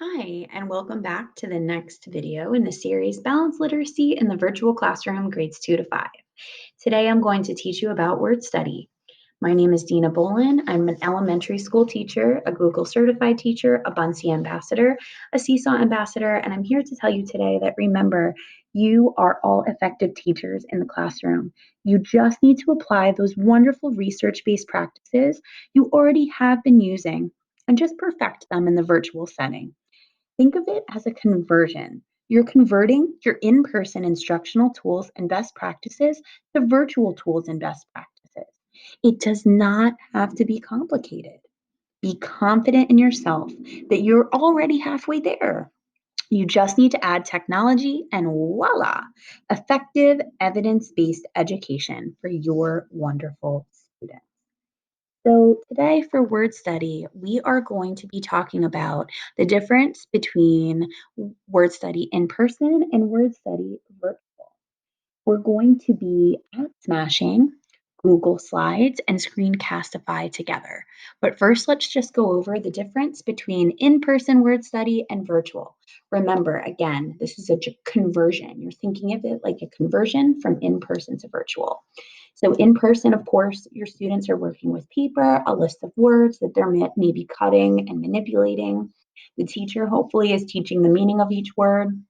Hi, and welcome back to the next video in the series Balanced Literacy in the Virtual Classroom, Grades 2 to 5. Today I'm going to teach you about word study. My name is Dina Bolin. I'm an elementary school teacher, a Google certified teacher, a Bunsey ambassador, a Seesaw ambassador, and I'm here to tell you today that remember, you are all effective teachers in the classroom. You just need to apply those wonderful research-based practices you already have been using and just perfect them in the virtual setting. Think of it as a conversion. You're converting your in person instructional tools and best practices to virtual tools and best practices. It does not have to be complicated. Be confident in yourself that you're already halfway there. You just need to add technology, and voila, effective evidence based education for your wonderful students. So, today for word study, we are going to be talking about the difference between word study in person and word study virtual. We're going to be smashing Google Slides and Screencastify together. But first, let's just go over the difference between in person word study and virtual. Remember, again, this is a conversion. You're thinking of it like a conversion from in person to virtual. So, in person, of course, your students are working with paper, a list of words that they're maybe cutting and manipulating. The teacher hopefully is teaching the meaning of each word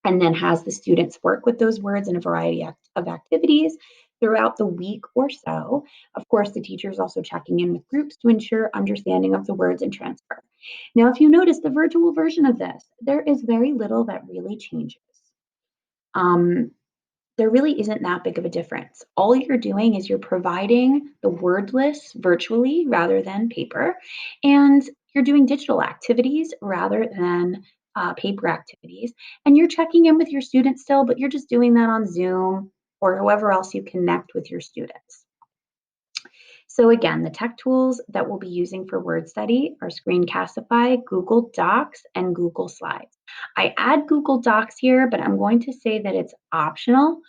and then has the students work with those words in a variety of activities throughout the week or so. Of course, the teacher is also checking in with groups to ensure understanding of the words and transfer. Now, if you notice the virtual version of this, there is very little that really changes. Um, there really isn't that big of a difference. All you're doing is you're providing the word lists virtually rather than paper, and you're doing digital activities rather than paper activities. And you're checking in with your students still, but you're just doing that on Zoom or however else you connect with your students. So again, the tech tools that we'll be using for word study are Screencastify, Google Docs, and Google Slides. I add Google Docs here, but I'm going to say that it's optional.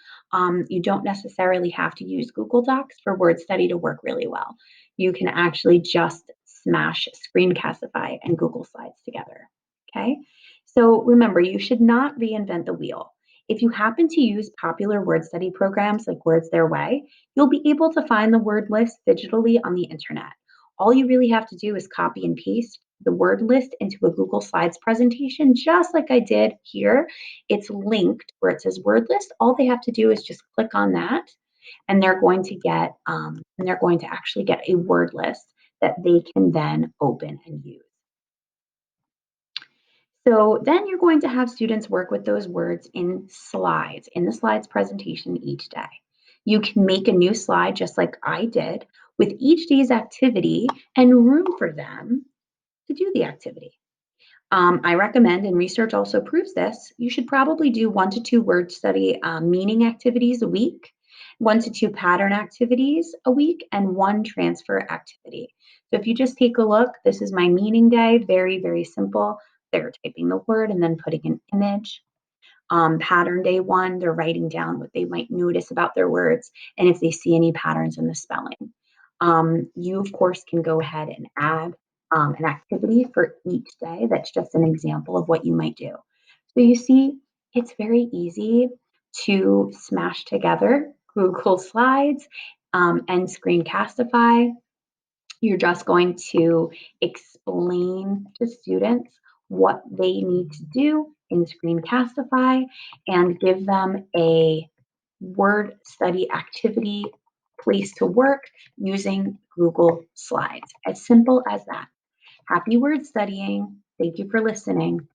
You don't necessarily have to use Google Docs for word study to work really well. You can actually just smash Screencastify and Google Slides together. Okay, so remember, you should not reinvent the wheel. If you happen to use popular word study programs like Words Their Way, you'll be able to find the word list digitally on the internet. All you really have to do is copy and paste the word list into a Google Slides presentation, just like I did here. It's linked where it says word list. All they have to do is just click on that, and they're going to actually get a word list that they can then open and use. So then you're going to have students work with those words in slides, in the slides presentation each day. You can make a new slide just like I did with each day's activity and room for them to do the activity. I recommend, and research also proves this, you should probably do 1 to 2 word study meaning activities a week, 1 to 2 pattern activities a week, and 1 transfer activity. So if you just take a look, this is my meaning day, very, very simple. They're typing the word and then putting an image. Pattern day 1, they're writing down what they might notice about their words and if they see any patterns in the spelling. You, of course, can go ahead and add an activity for each day. That's just an example of what you might do. So you see, it's very easy to smash together Google Slides and Screencastify. You're just going to explain to students what they need to do in Screencastify and give them a word study activity place to work using Google Slides. As simple as that. Happy word studying. Thank you for listening.